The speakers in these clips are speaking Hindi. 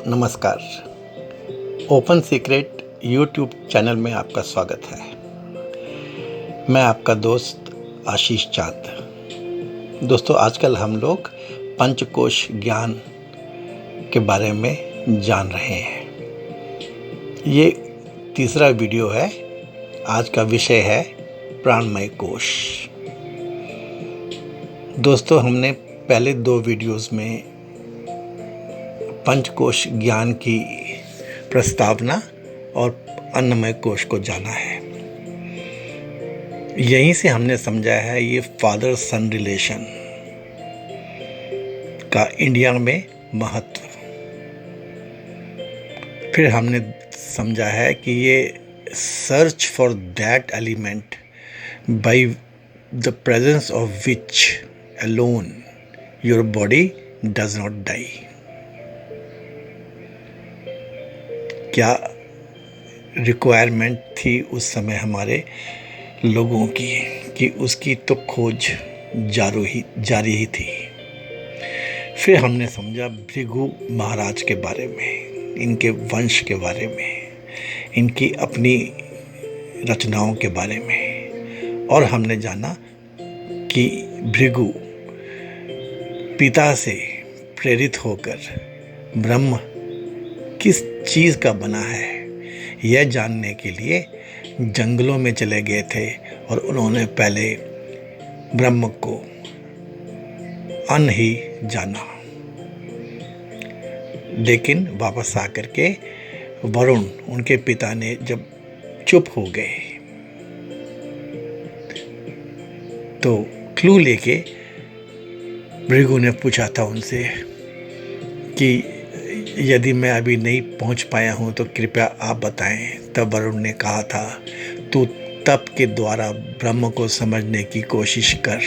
नमस्कार। ओपन सीक्रेट यूट्यूब चैनल में आपका स्वागत है। मैं आपका दोस्त आशीष चांद। दोस्तों, आजकल हम लोग पंचकोश ज्ञान के बारे में जान रहे हैं। ये तीसरा वीडियो है। आज का विषय है प्राणमय कोश। दोस्तों, हमने पहले 2 वीडियोस में पंचकोश ज्ञान की प्रस्तावना और अन्नमय कोश को जाना है। यहीं से हमने समझा है ये फादर सन रिलेशन का इंडिया में महत्व। फिर हमने समझा है कि ये search for that element by the presence of which alone your body does not die. क्या रिक्वायरमेंट थी उस समय हमारे लोगों की कि उसकी तो खोज जारी ही थी। फिर हमने समझा भृगु महाराज के बारे में, इनके वंश के बारे में, इनकी अपनी रचनाओं के बारे में, और हमने जाना कि भृगु पिता से प्रेरित होकर ब्रह्म किस चीज़ का बना है यह जानने के लिए जंगलों में चले गए थे और उन्होंने पहले ब्रह्म को अन्न ही जाना। लेकिन वापस आकर के वरुण, उनके पिता ने जब चुप हो गए तो क्लू लेके भृगु ने पूछा था उनसे कि यदि मैं अभी नहीं पहुंच पाया हूं तो कृपया आप बताएं। तब वरुण ने कहा था, तू तप के द्वारा ब्रह्म को समझने की कोशिश कर।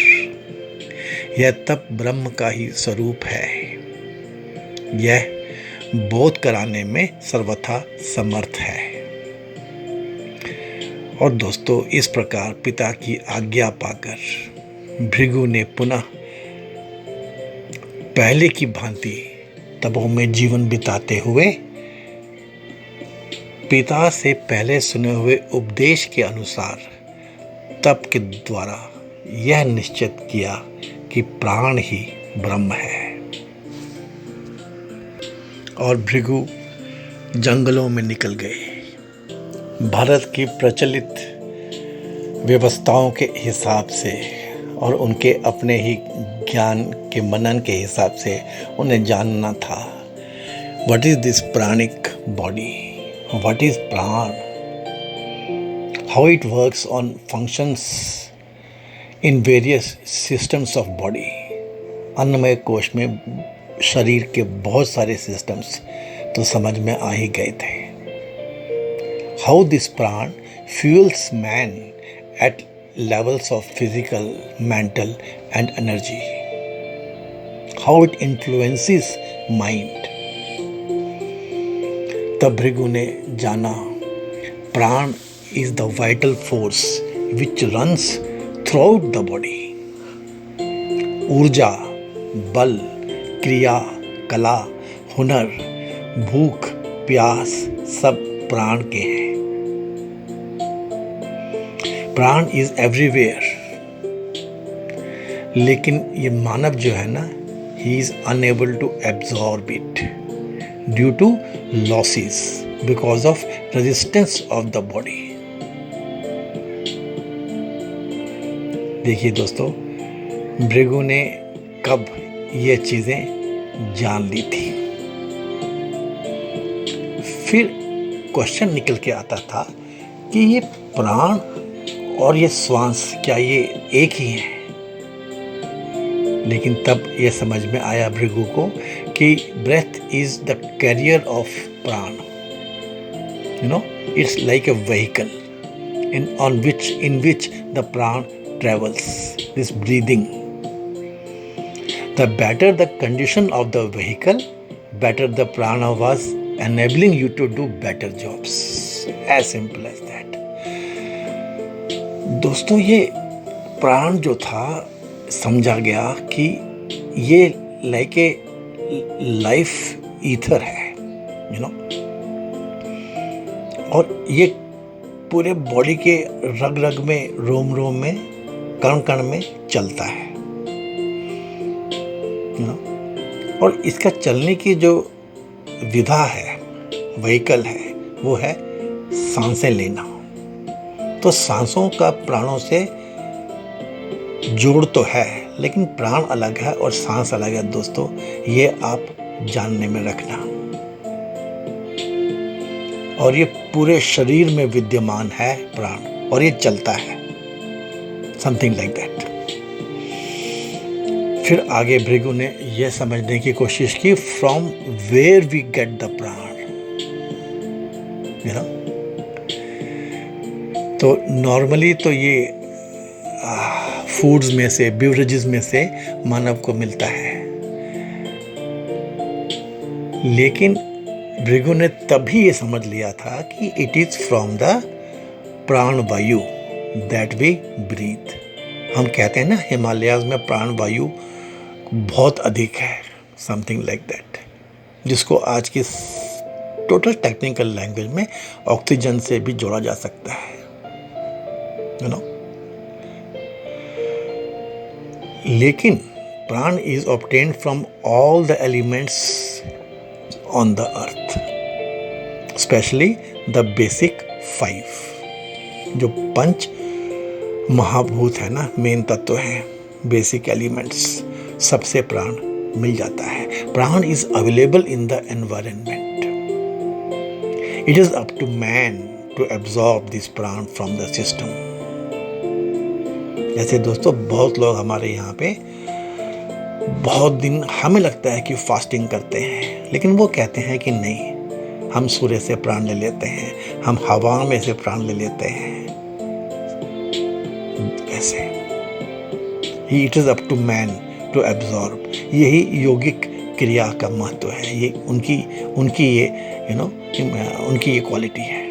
यह तप ब्रह्म का ही स्वरूप है। यह बोध कराने में सर्वथा समर्थ है। और दोस्तों, इस प्रकार पिता की आज्ञा पाकर भृगु ने पुनः पहले की भांति तपों में जीवन बिताते हुए पिता से पहले सुने हुए उपदेश के अनुसार तप के द्वारा यह निश्चित किया कि प्राण ही ब्रह्म है। और भृगु जंगलों में निकल गए। भारत की प्रचलित व्यवस्थाओं के हिसाब से और उनके अपने ही ज्ञान के मनन के हिसाब से उन्हें जानना था, what is this pranic body, what is prana, how it works on functions in various systems of body. अन्नमय कोश में शरीर के बहुत सारे सिस्टम्स तो समझ में आ ही गए थे। हाउ दिस प्राण fuels man eight levels of physical, mental and energy. How it influences mind. तब भृगु ने जाना प्राण is the vital force which runs throughout the body. ऊर्जा, बल, क्रिया, कला, हुनर, भूख, प्यास सब प्राण के हैं। प्राण इज एवरीवेयर। लेकिन ये मानव जो है ना, he is unable to absorb it due to losses because of resistance of the body. देखिए दोस्तों, भृगु ने कब ये चीजें जान ली थी। फिर क्वेश्चन निकल के आता था कि ये प्राण और ये श्वास क्या ये एक ही हैं। लेकिन तब ये समझ में आया भृगु को कि breath is the carrier of prana. It's like a vehicle in which the pran travels, this breathing. The better the condition of the vehicle, better the prana was enabling you to do better jobs. As simple as that. दोस्तों, ये प्राण जो था समझा गया कि ये लाइक ए लाइफ ईथर है। यू नो, और ये पूरे बॉडी के रग रग में, रोम रोम में, कण कण में चलता है, यू नो। और इसका चलने की जो विधा है, व्हीकल है, वो है सांसें लेना। तो सांसों का प्राणों से जोड़ तो है, लेकिन प्राण अलग है और सांस अलग है दोस्तों, ये आप जानने में रखना। और ये पूरे शरीर में विद्यमान है प्राण, और ये चलता है, समथिंग लाइक दैट। फिर आगे भृगु ने यह समझने की कोशिश की, from where we get the prana, you know. तो नॉर्मली तो ये फूड्स में से, बिवरेजेस में से मानव को मिलता है, लेकिन भृगु ने तभी ये समझ लिया था कि इट इज फ्रॉम द प्राण वायु दैट वी ब्रीथ। हम कहते हैं ना, हिमालयाज में प्राण वायु बहुत अधिक है, समथिंग लाइक दैट, जिसको आज की टोटल टेक्निकल लैंग्वेज में ऑक्सीजन से भी जोड़ा जा सकता है, यू नो। लेकिन प्राण is obtained from all the elements on the earth, specially the basic 5, जो पंच महाभूत है ना, मेन तत्व है, बेसिक एलिमेंट्स, सबसे प्राण मिल जाता है। Prana is available in the environment, it is up to man to absorb this prana from the system. जैसे दोस्तों बहुत लोग हमारे यहाँ पे बहुत दिन, हमें लगता है कि फास्टिंग करते हैं, लेकिन वो कहते हैं कि नहीं, हम सूर्य से प्राण ले लेते हैं, हम हवा में से प्राण ले लेते हैं, ऐसे। It is up to man to absorb. यही योगिक क्रिया का महत्व है, ये उनकी ये यू नो उनकी ये क्वालिटी है।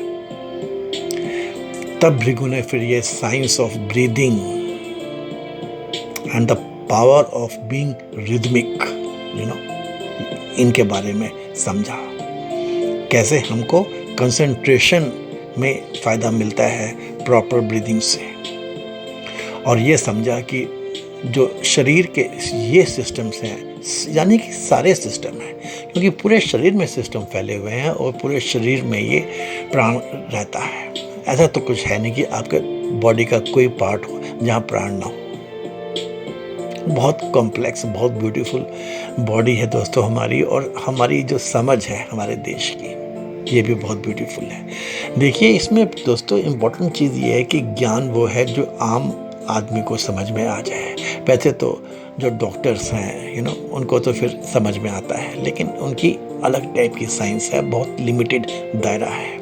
तब भृगु ने फिर ये science of breathing and the power of being rhythmic, you know, इनके बारे में समझा, कैसे हमको कंसंट्रेशन में फ़ायदा मिलता है प्रॉपर ब्रीदिंग से। और ये समझा कि जो शरीर के ये सिस्टम्स हैं, यानी कि सारे सिस्टम हैं, क्योंकि पूरे शरीर में सिस्टम फैले हुए हैं और पूरे शरीर में ये प्राण रहता है। ऐसा तो कुछ है नहीं कि आपके बॉडी का कोई पार्ट हो जहाँ प्राण ना हो। बहुत कॉम्प्लेक्स, बहुत ब्यूटीफुल बॉडी है दोस्तों हमारी, और हमारी जो समझ है हमारे देश की, ये भी बहुत ब्यूटीफुल है। देखिए, इसमें दोस्तों इम्पोर्टेंट चीज़ ये है कि ज्ञान वो है जो आम आदमी को समझ में आ जाए। वैसे तो जो डॉक्टर्स हैं, यू नो, उनको तो फिर समझ में आता है, लेकिन उनकी अलग टाइप की साइंस है, बहुत लिमिटेड दायरा है।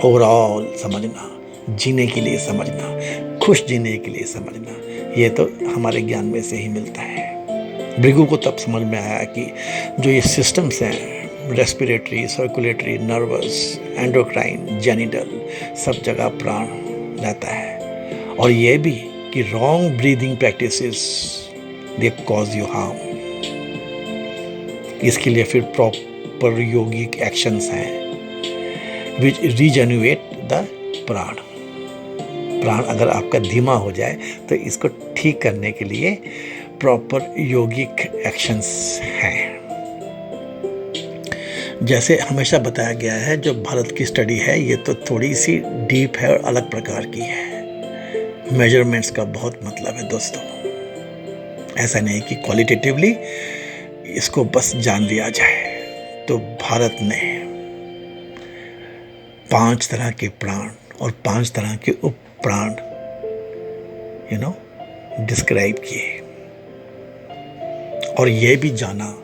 ओवरऑल समझना, जीने के लिए समझना, खुश जीने के लिए समझना, ये तो हमारे ज्ञान में से ही मिलता है। भृगु को तब समझ में आया कि जो ये सिस्टम्स हैं, respiratory, circulatory, nervous, endocrine, genital, सब जगह प्राण रहता है। और ये भी कि wrong breathing practices they cause you harm. इसके लिए फिर प्रॉपर योगिक एक्शंस हैं विच रीजेन्युएट द प्राण। प्राण अगर आपका धीमा हो जाए तो इसको ठीक करने के लिए प्रॉपर योगिक एक्शंस हैं। जैसे हमेशा बताया गया है, जो भारत की स्टडी है ये तो थोड़ी सी डीप है और अलग प्रकार की है। मेजरमेंट्स का बहुत मतलब है दोस्तों। ऐसा नहीं कि क्वालिटेटिवली इसको बस जान लिया जाए। तो भारत ने 5 तरह के प्राण और 5 तरह के उप प्राण यू नो डिस्क्राइब किए, और ये भी जाना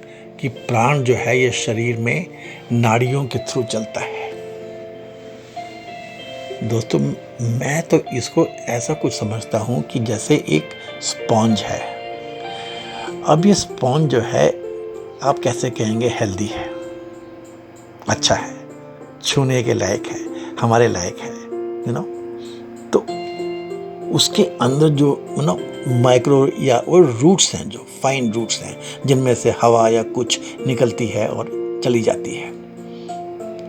कि प्राण जो है ये शरीर में नाड़ियों के थ्रू चलता है। दोस्तों, मैं तो इसको ऐसा कुछ समझता हूँ कि जैसे एक स्पॉन्ज है। अब ये स्पॉन्ज जो है, आप कैसे कहेंगे, हेल्दी है, अच्छा है, छूने के लायक है, हमारे लायक है, यू नो। तो उसके अंदर जो यू नो माइक्रो या वो रूट्स हैं, जो फाइन रूट्स हैं, जिनमें से हवा या कुछ निकलती है और चली जाती है।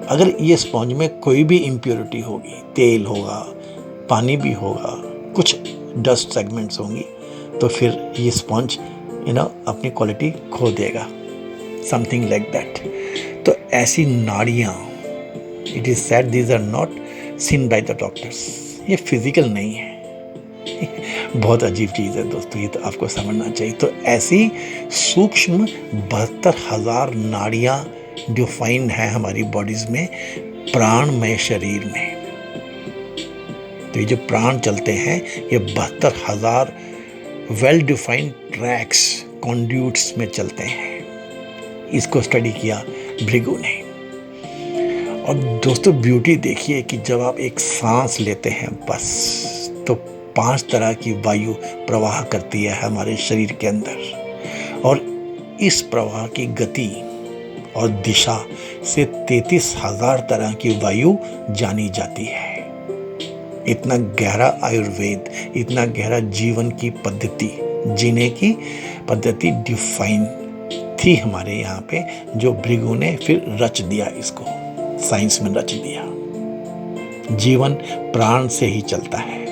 अगर ये स्पॉन्ज में कोई भी इम्प्योरिटी होगी, तेल होगा, पानी भी होगा, कुछ डस्ट सेगमेंट्स होंगी, तो फिर ये स्पॉन्ज अपनी क्वालिटी खो देगा, समथिंग लाइक दैट। तो ऐसी नाड़ियाँ, it is said these are not seen by the doctors, ये फिजिकल नहीं है। बहुत अजीब चीज़ है दोस्तों, ये तो आपको समझना चाहिए। तो ऐसी सूक्ष्म 72,000 नाड़ियाँ डिफाइंड है हमारी बॉडीज में, प्राणमय शरीर में। तो ये जो प्राण चलते हैं ये 72,000 वेल डिफाइंड ट्रैक्स, कॉन्ड्यूट्स में चलते हैं। इसको स्टडी किया भृगु ने। और दोस्तों ब्यूटी देखिए कि जब आप एक सांस लेते हैं बस, तो 5 तरह की वायु प्रवाह करती है हमारे शरीर के अंदर, और इस प्रवाह की गति और दिशा से 33,000 तरह की वायु जानी जाती है। इतना गहरा आयुर्वेद, इतना गहरा जीवन की पद्धति, जीने की पद्धति डिफाइन थी हमारे यहाँ पे, जो भृगु ने फिर रच दिया, इसको साइंस में रच दिया। जीवन प्राण से ही चलता है।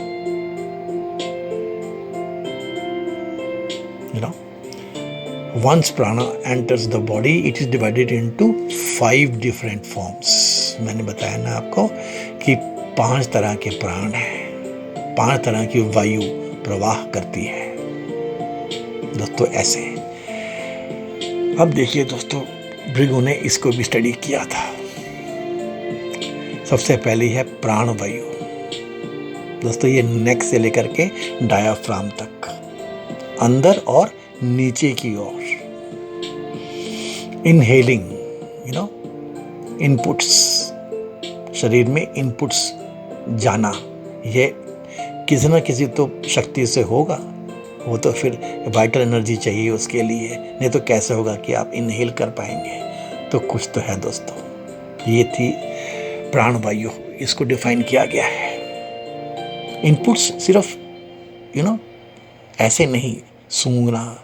Once prana enters the body, it is divided into 5 different forms. मैंने बताया ना आपको कि 5 तरह के प्राण हैं, 5 तरह की वायु प्रवाह करती है दोस्तों, ऐसे। अब देखिए दोस्तों, भृगु ने इसको भी स्टडी किया था। सबसे पहली है प्राण वायु दोस्तों, ये नेक से लेकर के डायाफ्राम तक, अंदर और नीचे की ओर। इनहेलिंग इनपुट्स, शरीर में इनपुट्स जाना, ये किसी न किसी तो शक्ति से होगा, वो तो फिर वाइटल एनर्जी चाहिए उसके लिए, नहीं तो कैसे होगा कि आप इनहेल कर पाएंगे। तो कुछ तो है दोस्तों। ये थी प्राणवायु, इसको डिफाइन किया गया है। इनपुट्स सिर्फ ऐसे नहीं, सूंघना,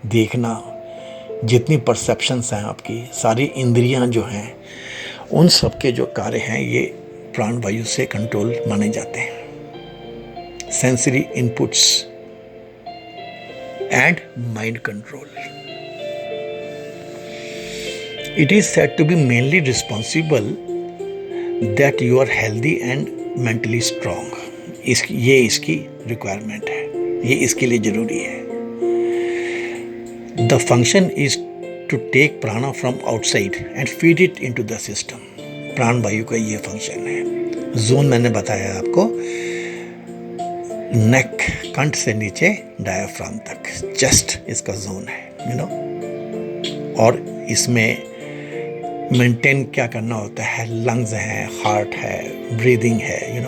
देखना, जितनी परसेप्शंस हैं आपकी, सारी इंद्रियां जो हैं, उन सब के जो कार्य हैं ये प्राणवायु से कंट्रोल माने जाते हैं। Sensory inputs and mind control. It is said to be mainly responsible that you are healthy and mentally strong. ये इसकी रिक्वायरमेंट है, ये इसके लिए जरूरी है। The function is to take prana from outside and feed it into the system. प्राण वायु का ये फंक्शन है। जोन मैंने बताया आपको, नेक, कंठ से नीचे डायाफ्राम तक, चेस्ट इसका जोन है और इसमें मेंटेन क्या करना होता है, लंग्स हैं, हार्ट है, ब्रीदिंग है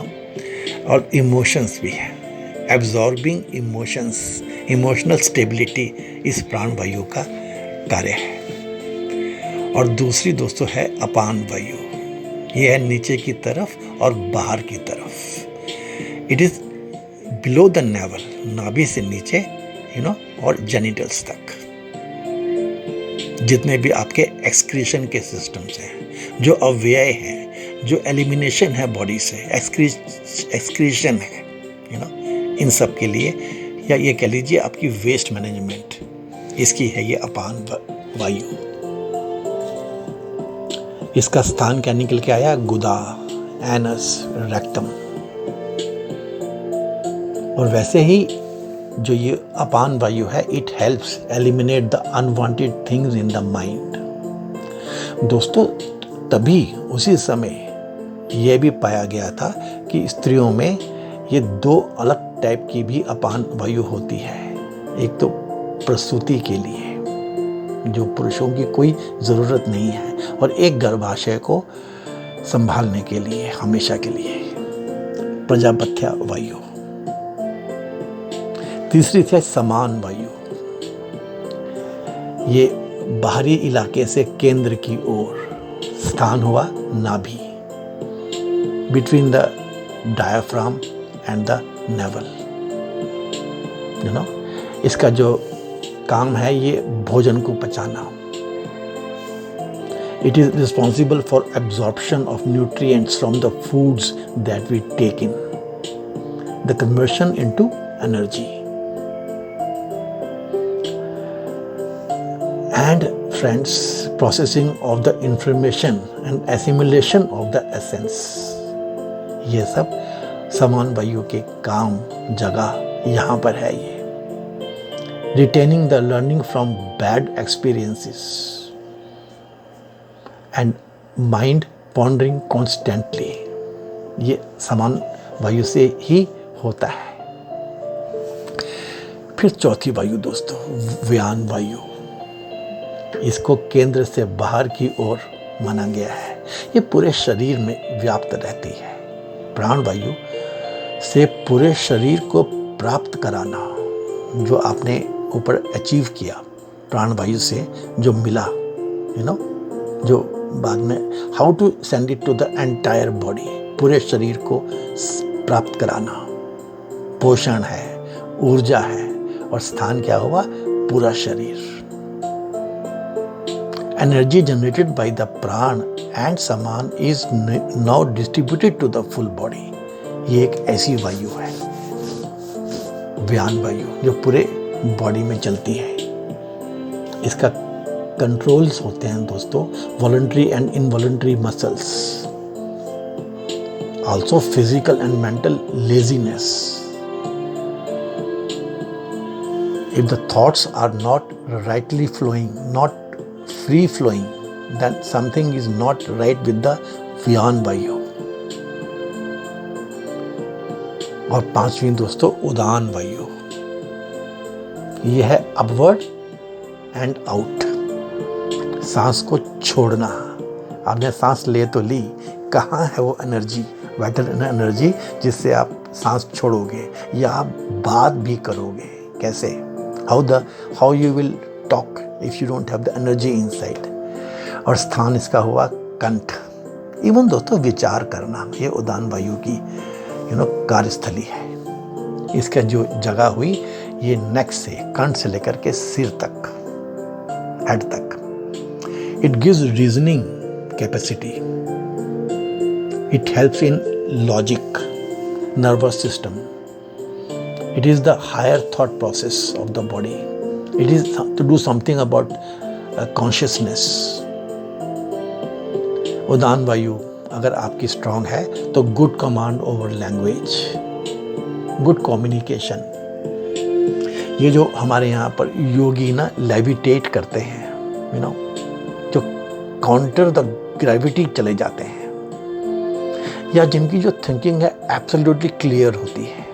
और इमोशंस भी है। एब्जॉर्बिंग इमोशंस, इमोशनल स्टेबिलिटी इस प्राण वायु का कार्य है। और दूसरी दोस्तों है अपान वायु, ये है नीचे की तरफ और बाहर की तरफ। It is below the naval, नाभि से नीचे और जेनिटल्स तक। जितने भी आपके एक्सक्रीशन के सिस्टम्स हैं, जो अव्यय हैं, जो एलिमिनेशन है बॉडी से, एक्सक्रीशन है इन सब के लिए, या ये कह लीजिए आपकी वेस्ट मैनेजमेंट, इसकी है ये अपान वायु। इसका स्थान क्या निकल के आया, गुदा, एनस, रेक्टम। और वैसे ही जो ये अपान वायु है, it helps eliminate the unwanted things in the mind. दोस्तों तभी उसी समय यह भी पाया गया था कि स्त्रियों में ये 2 अलग टाइप की भी अपान वायु होती है। एक तो प्रसूति के लिए, जो पुरुषों की कोई ज़रूरत नहीं है, और एक गर्भाशय को संभालने के लिए, हमेशा के लिए, प्रजापत्य वायु। तीसरी थी समान वायु, ये बाहरी इलाके से केंद्र की ओर, स्थान हुआ नाभि, between the diaphragm and the naval. इसका जो काम है ये भोजन को पचाना। It is responsible for absorption of nutrients from the foods that we take in, the conversion into energy. And friends, processing of the information and assimilation of the essence. ये सब समान वायु के काम जगह यहाँ पर है ये. Retaining the learning from bad experiences and mind pondering constantly. ये समान वायु से ही होता है. फिर चौथी वायु दोस्तों, व्यान वायु. इसको केंद्र से बाहर की ओर माना गया है. ये पूरे शरीर में व्याप्त रहती है. प्राण वायु से पूरे शरीर को प्राप्त कराना, जो आपने ऊपर अचीव किया प्राण वायु से जो मिला, जो बाद में how to send it to the entire body, पूरे शरीर को प्राप्त कराना. पोषण है, ऊर्जा है, और स्थान क्या हुआ, पूरा शरीर. Energy generated by the prana and samana is now distributed to the full body. ये एक ऐसी वायु है, व्यान वायु, जो पूरे बॉडी में चलती है. इसका कंट्रोल्स होते हैं दोस्तों, voluntary and involuntary muscles, also physical and mental laziness. If the thoughts are not rightly flowing, not free flowing, then something is not right with the व्यान वायु. और पांचवी दोस्तों, उदान वायु. यह है अपवर्ड एंड आउट, सांस को छोड़ना. आपने सांस ले तो ली, कहाँ है वो एनर्जी, वाइटल एनर्जी, जिससे आप सांस छोड़ोगे या आप बात भी करोगे. कैसे, how you will talk if you don't have the energy inside. और स्थान इसका हुआ कंठ. इवन दोस्तों विचार करना, ये उदान वायु की कार्यस्थली है. इसका जो जगह हुई, ये नेक से, कंठ से लेकर के सिर तक, हेड तक. It gives reasoning capacity. It helps in logic, nervous system. It is the higher thought process of the body. It is to do something about consciousness. उदान वायु अगर आपकी स्ट्रांग है तो good command over language, good communication. ये जो हमारे यहाँ पर योगी ना लेविटेट करते हैं, जो काउंटर द ग्रेविटी चले जाते हैं, या जिनकी जो थिंकिंग है एब्सोल्युटली क्लियर होती है,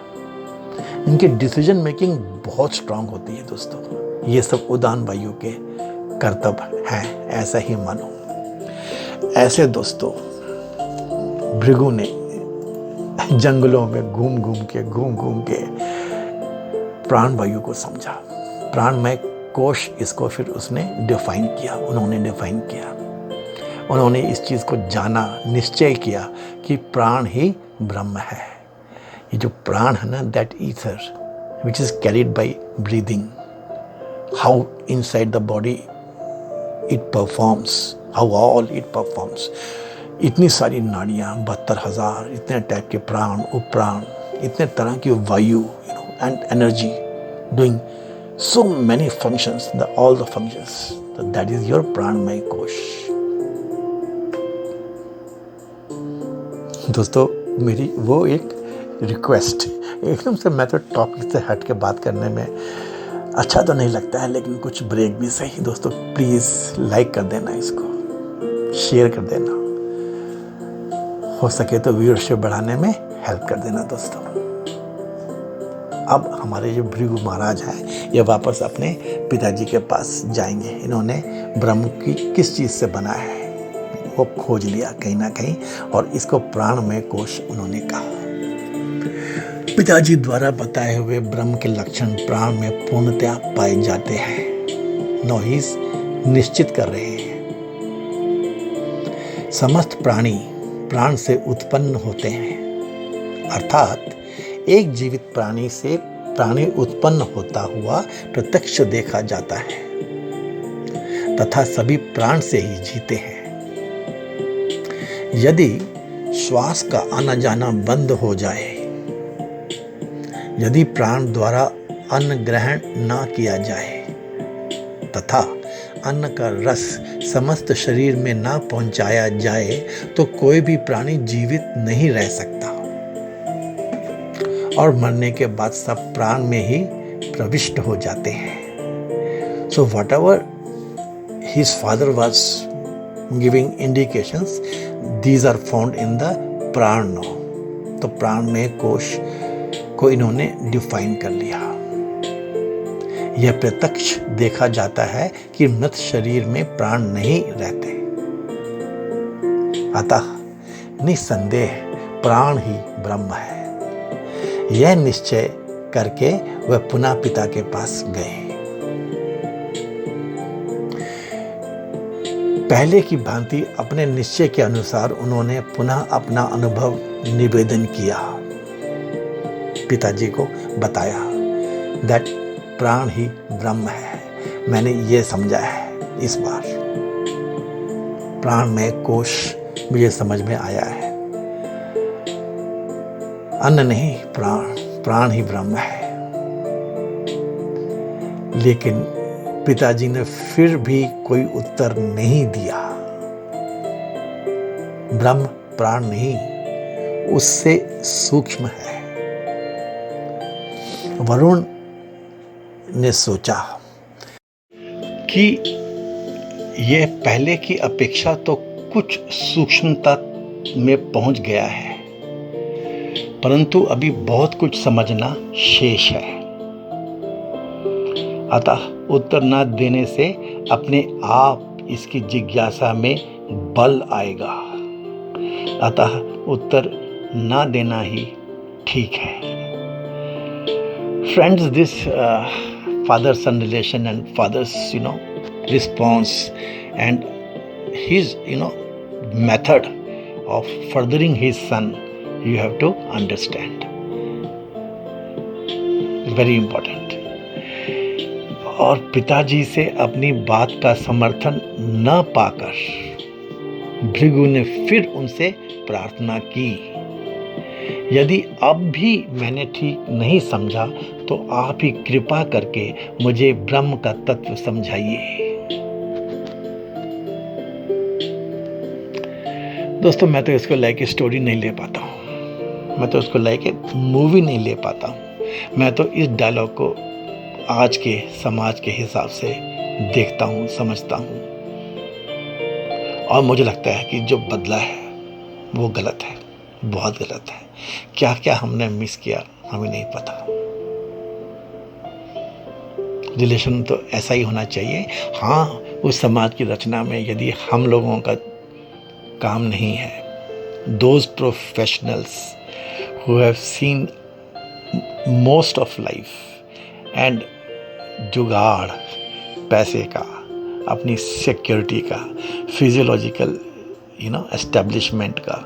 इनकी डिसीजन मेकिंग बहुत स्ट्रांग होती है दोस्तों. ये सब उदान वायु के कर्तव्य हैं, ऐसा ही मानो. ऐसे दोस्तों भृगु ने जंगलों में घूम घूम के प्राण वायु को समझा. प्राणमय कोश, इसको फिर उसने डिफाइन किया, उन्होंने डिफाइन किया. उन्होंने इस चीज़ को जाना, निश्चय किया कि प्राण ही ब्रह्म है. ये जो प्राण है ना, that ether which is carried bye breathing, how inside the body it performs, how all it performs. इतनी सारी नाड़ियाँ, 72,000, इतने टाइप के प्राण, उपप्राण, इतने तरह की वायु, and energy doing so many functions, all the functions. So that is your प्राणमय कोश. दोस्तों मेरी वो एक रिक्वेस्ट, एकदम से मैं तो टॉपिक से हट के बात करने में अच्छा तो नहीं लगता है, लेकिन कुछ ब्रेक भी सही. दोस्तों प्लीज़ लाइक कर देना, इसको शेयर कर देना, हो सके तो व्यूअरशिप बढ़ाने में हेल्प कर देना दोस्तों. अब हमारे जो भृगु महाराज हैं, ये वापस अपने पिताजी के पास जाएंगे. इन्होंने ब्रह्म की किस चीज़ से बना है वो खोज लिया कहीं ना कहीं, और इसको प्राणमय कोश उन्होंने कहा. पिताजी द्वारा बताए हुए ब्रह्म के लक्षण प्राण में पूर्णतया पाए जाते हैं. नोहिस निश्चित कर रहे हैं, समस्त प्राणी प्राण से उत्पन्न होते हैं. अर्थात एक जीवित प्राणी से प्राणी उत्पन्न होता हुआ प्रत्यक्ष देखा जाता है, तथा सभी प्राण से ही जीते हैं. यदि श्वास का आना जाना बंद हो जाए, यदि प्राण द्वारा अन्न ग्रहण न किया जाए तथा अन्न का रस समस्त शरीर में ना पहुंचाया जाए तो कोई भी प्राणी जीवित नहीं रह सकता और मरने के बाद सब प्राण में ही प्रविष्ट हो जाते हैं। So whatever his father was giving indications, these are found in the prana. तो प्राण में कोश को इन्होंने डिफाइन कर लिया। यह प्रत्यक्ष देखा जाता है कि मृत शरीर में प्राण नहीं रहते, अतः निसंदेह प्राण ही ब्रह्म है। यह निश्चय करके वह पुनः पिता के पास गए। पहले की भांति अपने निश्चय के अनुसार उन्होंने पुनः अपना अनुभव निवेदन किया। पिताजी को बताया दैट प्राण ही ब्रह्म है। मैंने ये समझा है इस बार, प्राण में कोश मुझे समझ में आया है। अन्न नहीं, प्राण, प्राण ही ब्रह्म है। लेकिन पिताजी ने फिर भी कोई उत्तर नहीं दिया। ब्रह्म प्राण नहीं, उससे सूक्ष्म है। वरुण ने सोचा कि यह पहले की अपेक्षा तो कुछ सूक्ष्मता में पहुंच गया है, परंतु अभी बहुत कुछ समझना शेष है। अतः उत्तर न देने से अपने आप इसकी जिज्ञासा में बल आएगा। अतः उत्तर न देना ही ठीक है। Friends, this father-son relation and father's, response and his, method of furthering his son, you have to understand. Very important. और पिताजी से अपनी बात का समर्थन न पाकर भृगु ने फिर उनसे प्रार्थना की, यदि अब भी मैंने ठीक नहीं समझा तो आप ही कृपा करके मुझे ब्रह्म का तत्व समझाइए। दोस्तों, मैं तो इसको लेके स्टोरी नहीं ले पाता हूँ, मैं तो इसको लेके मूवी नहीं ले पाता हूँ। मैं तो इस डायलॉग को आज के समाज के हिसाब से देखता हूँ, समझता हूँ, और मुझे लगता है कि जो बदला है वो गलत है, बहुत गलत है। क्या क्या हमने मिस किया हमें नहीं पता। रिलेशन तो ऐसा ही होना चाहिए। हाँ, उस समाज की रचना में यदि हम लोगों का काम नहीं है, those professionals who have seen most of life and जुगाड़ पैसे का, अपनी सिक्योरिटी का, फिजियोलॉजिकल एस्टेब्लिशमेंट का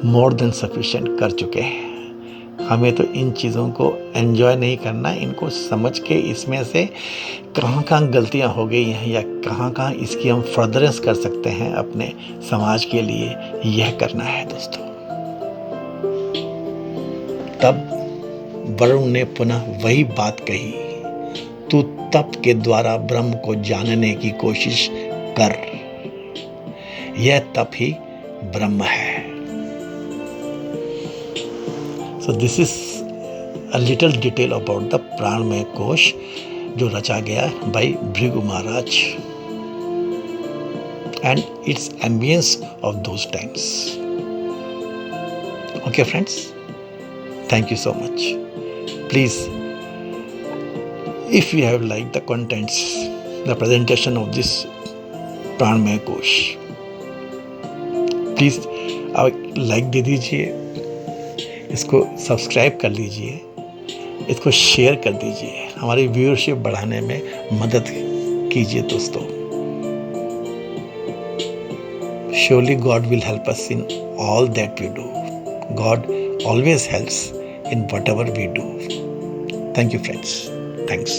मोर देन सफिशिएंट कर चुके हैं। हमें तो इन चीज़ों को एंजॉय नहीं करना, इनको समझ के इसमें से कहाँ कहाँ गलतियाँ हो गई हैं या कहाँ कहाँ इसकी हम फर्दरेंस कर सकते हैं अपने समाज के लिए, यह करना है दोस्तों। तब वरुण ने पुनः वही बात कही, तू तप के द्वारा ब्रह्म को जानने की कोशिश कर, यह तप ही ब्रह्म है। So this is a little detail about the प्राणमय कोश जो रचा गया by Bhrigu Maharaj and its ambience of those times. Okay friends, thank you so much. Please, if you have liked the contents, the presentation of this प्राणमय कोश, please लाइक दे दीजिए, इसको सब्सक्राइब कर लीजिए, इसको शेयर कर दीजिए, हमारी व्यूअरशिप बढ़ाने में मदद कीजिए दोस्तों। Surely God will help us in all that we do. God always helps in whatever we do. Thank you friends. Thanks.